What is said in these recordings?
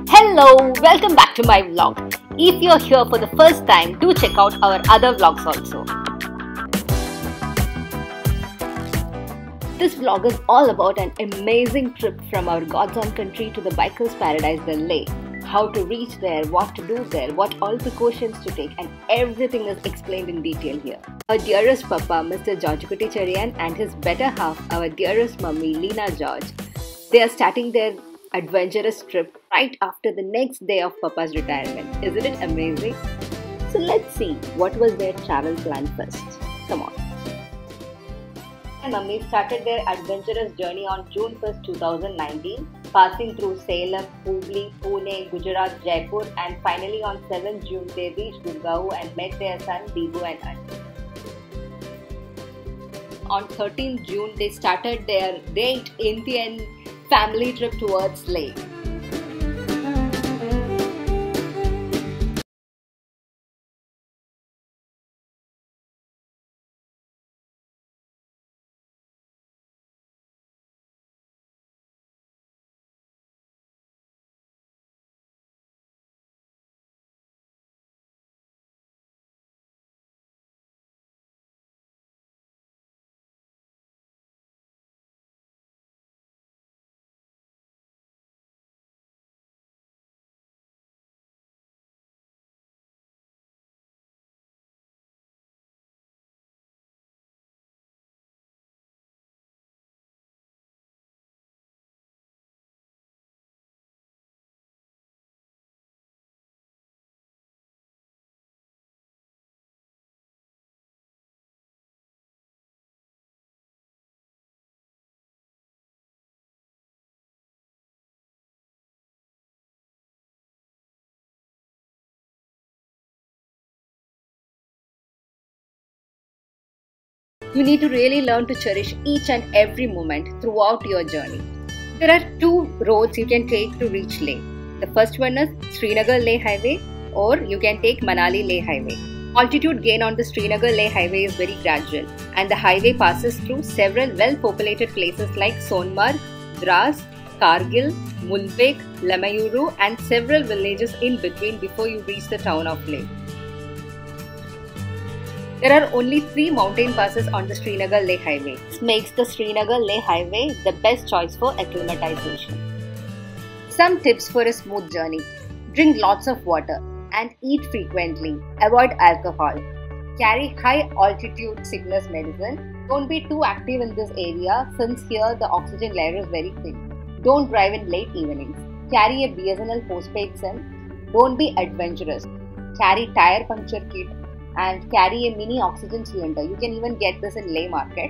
Hello, welcome back to my vlog. If you're here for the first time, do check out our other vlogs also. This vlog is all about an amazing trip from our God's own country to the biker's paradise, the Leh. How to reach there, what to do there, what all precautions to take, and everything is explained in detail here. Our dearest Papa, Mr. George Kutticherian, and his better half, our dearest mummy, Leena George, they are starting their adventurous trip right after the next day of Papa's retirement. Isn't it amazing? So let's see what was their travel plan first. Come on. My mummy started their adventurous journey on June 1st, 2019, passing through Salem, Hubli, Pune, Gujarat, Jaipur, and finally on 7th June they reached Gurgaon and met their son Bibu and Anu. On 13th June they started their great Indian family trip towards Leh. You need to really learn to cherish each and every moment throughout your journey. There are two roads you can take to reach Leh. The first one is Srinagar-Leh Highway, or you can take Manali-Leh Highway. Altitude gain on the Srinagar-Leh Highway is very gradual, and the highway passes through several well-populated places like Sonmarg, Dras, Kargil, Mulbek, Lamayuru, and several villages in between before you reach the town of Leh. There are only 3 mountain passes on the Srinagar-Leh Highway. This makes the Srinagar-Leh Highway the best choice for acclimatization. Some tips for a smooth journey. Drink lots of water and eat frequently. Avoid alcohol. Carry high altitude sickness medicine. Don't be too active in this area since here the oxygen layer is very thin. Don't drive in late evenings. Carry a BSNL postpaid SIM. Don't be adventurous. Carry tire puncture kit and carry a mini oxygen cylinder. You can even get this in Leh market.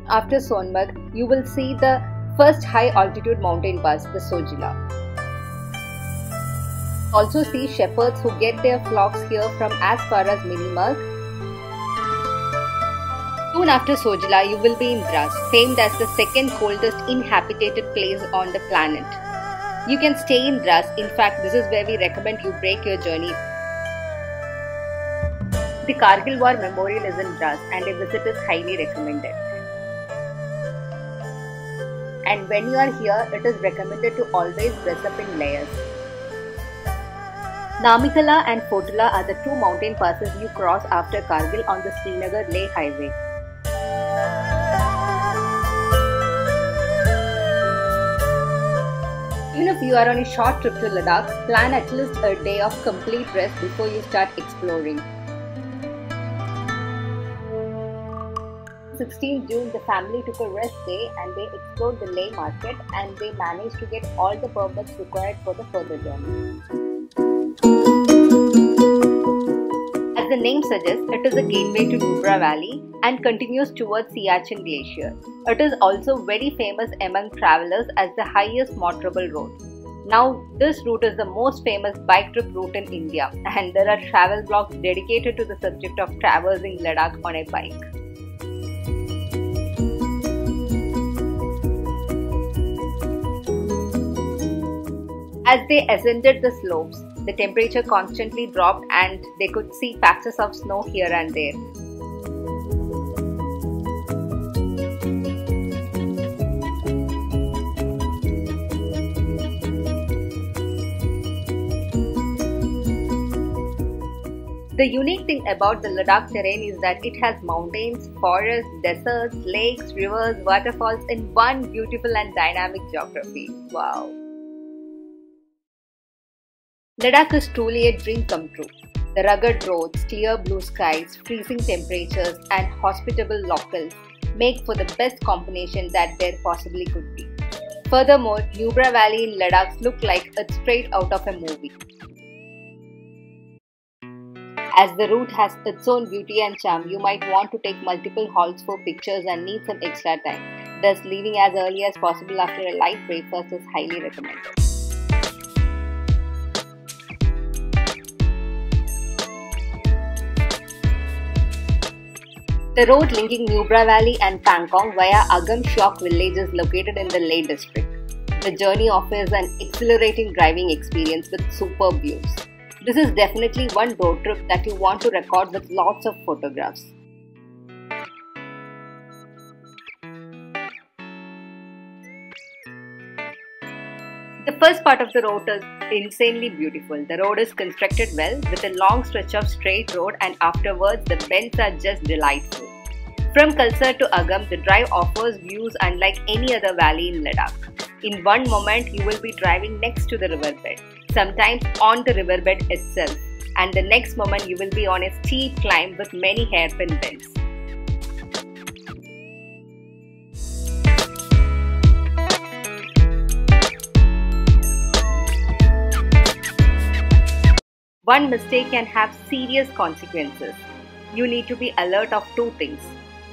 After Sonmarg, you will see the first high altitude mountain pass, the Sojila. Also see shepherds who get their flocks here from as far as Minimarg. Soon after Sojila, you will be in Dras, famed as the second coldest inhabited place on the planet. You can stay in Dras. In fact, this is where we recommend you break your journey. The Kargil War Memorial is in Dras and a visit is highly recommended. And when you are here, it is recommended to always dress up in layers. Namikala and Fotula are the 2 mountain passes you cross after Kargil on the Srinagar-Leh Highway. Even if you are on a short trip to Ladakh, plan at least a day of complete rest before you start exploring. 16th June, the family took a rest day and they explored the Leh market and they managed to get all the permits required for the further journey. As the name suggests, it is a gateway to Nubra Valley and continues towards Siachen Glacier. It is also very famous among travelers as the highest motorable road. Now, this route is the most famous bike trip route in India and there are travel blogs dedicated to the subject of traversing Ladakh on a bike. As they ascended the slopes, the temperature constantly dropped and they could see patches of snow here and there. The unique thing about the Ladakh terrain is that it has mountains, forests, deserts, lakes, rivers, waterfalls in one beautiful and dynamic geography. Wow! Ladakh is truly a dream come true. The rugged roads, clear blue skies, freezing temperatures, and hospitable locals make for the best combination that there possibly could be. Furthermore, Nubra Valley in Ladakh looks like it's straight out of a movie. As the route has its own beauty and charm, you might want to take multiple halts for pictures and need some extra time. Thus, leaving as early as possible after a light breakfast is highly recommended. The road linking Nubra Valley and Pangong via Agam Shok village is located in the Leh district. The journey offers an exhilarating driving experience with superb views. This is definitely one road trip that you want to record with lots of photographs. The first part of the road is insanely beautiful. The road is constructed well with a long stretch of straight road, and afterwards the bends are just delightful. From Kalsar to Agam, the drive offers views unlike any other valley in Ladakh. In one moment, you will be driving next to the riverbed, sometimes on the riverbed itself, and the next moment you will be on a steep climb with many hairpin bends. One mistake can have serious consequences. You need to be alert of two things: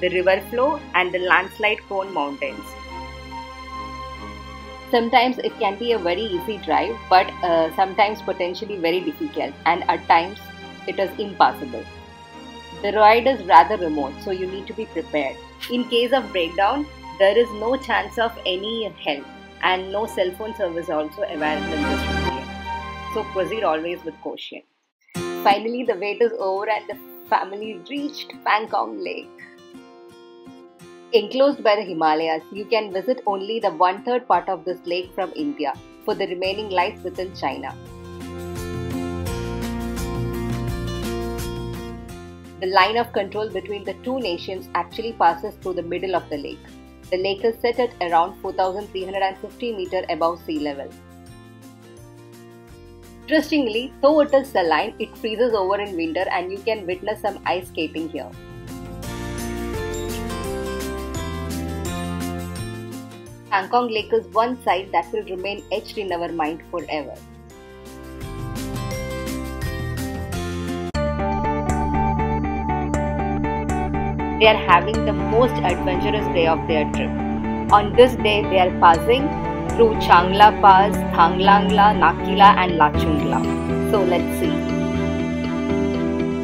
the river flow and the landslide prone mountains. Sometimes it can be a very easy drive, but sometimes potentially very difficult, and at times it is impassable. The ride is rather remote, so you need to be prepared. In case of breakdown, there is no chance of any help, and no cell phone service also available in this region. So proceed always with caution. Finally, the wait is over and the family reached Pangong Lake. Enclosed by the Himalayas, you can visit only the one-third part of this lake from India, for the remaining lies within China. The line of control between the two nations actually passes through the middle of the lake. The lake is set at around 4,350 meters above sea level. Interestingly, though it is saline, it freezes over in winter and you can witness some ice skating here. Pangong Lake is one sight that will remain etched in our mind forever. They are having the most adventurous day of their trip. On this day, they are passing through Changla Pass, Thanglangla, Nakila and Lachungla. So let's see.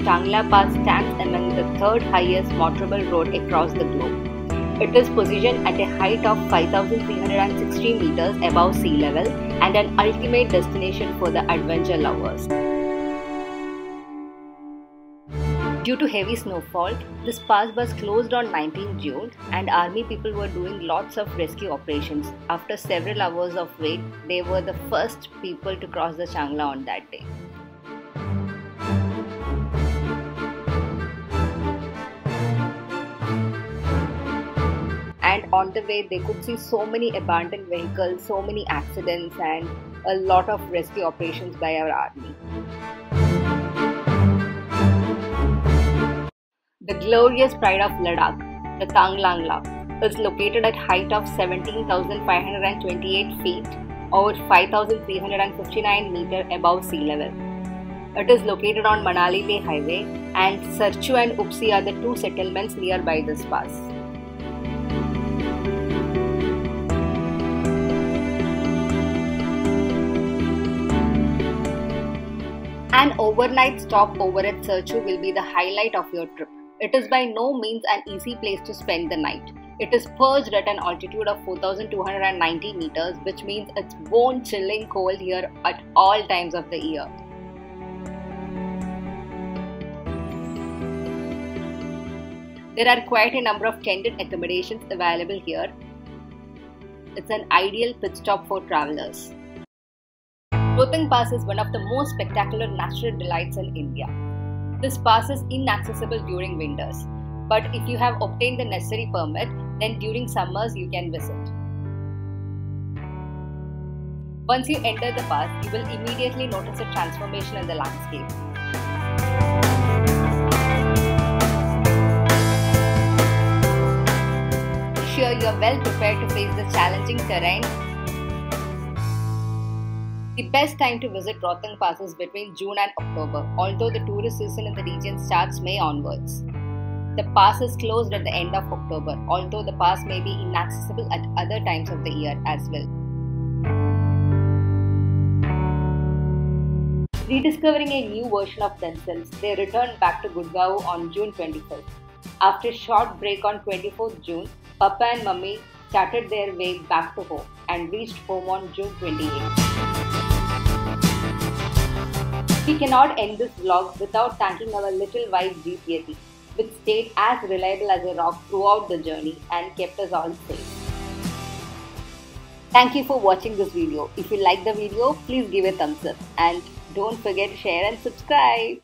Changla Pass stands among the third highest motorable road across the globe. It is positioned at a height of 5,360 meters above sea level and an ultimate destination for the adventure lovers. Due to heavy snowfall, this pass was closed on 19 June and army people were doing lots of rescue operations. After several hours of wait, they were the first people to cross the Changla on that day. And on the way, they could see so many abandoned vehicles, so many accidents, and a lot of rescue operations by our army. The glorious pride of Ladakh, the Thanglangla, is located at height of 17,528 feet or 5,359 meters above sea level. It is located on Manali-Leh highway, and Sarchu and Upsi are the two settlements nearby this pass. An overnight stop over at Sarchu will be the highlight of your trip. It is by no means an easy place to spend the night. It is perched at an altitude of 4,290 meters, which means it's bone-chilling cold here at all times of the year. There are quite a number of tented accommodations available here. It's an ideal pit stop for travelers. Rohtang Pass is one of the most spectacular natural delights in India. This pass is inaccessible during winters, but if you have obtained the necessary permit, then during summers you can visit. Once you enter the pass, you will immediately notice a transformation in the landscape. Sure, you are well prepared to face the challenging terrain. The best time to visit Rohtang Pass is between June and October, although the tourist season in the region starts May onwards. The pass is closed at the end of October, although the pass may be inaccessible at other times of the year as well. Rediscovering a new version of themselves, they returned back to Gurgaon on June 25th. After a short break on 24th June, Papa and Mummy started their way back to home and reached home on June 28th. We cannot end this vlog without thanking our little wife Jeet, which stayed as reliable as a rock throughout the journey and kept us all safe. Thank you for watching this video. If you like the video, please give a thumbs up and don't forget to share and subscribe.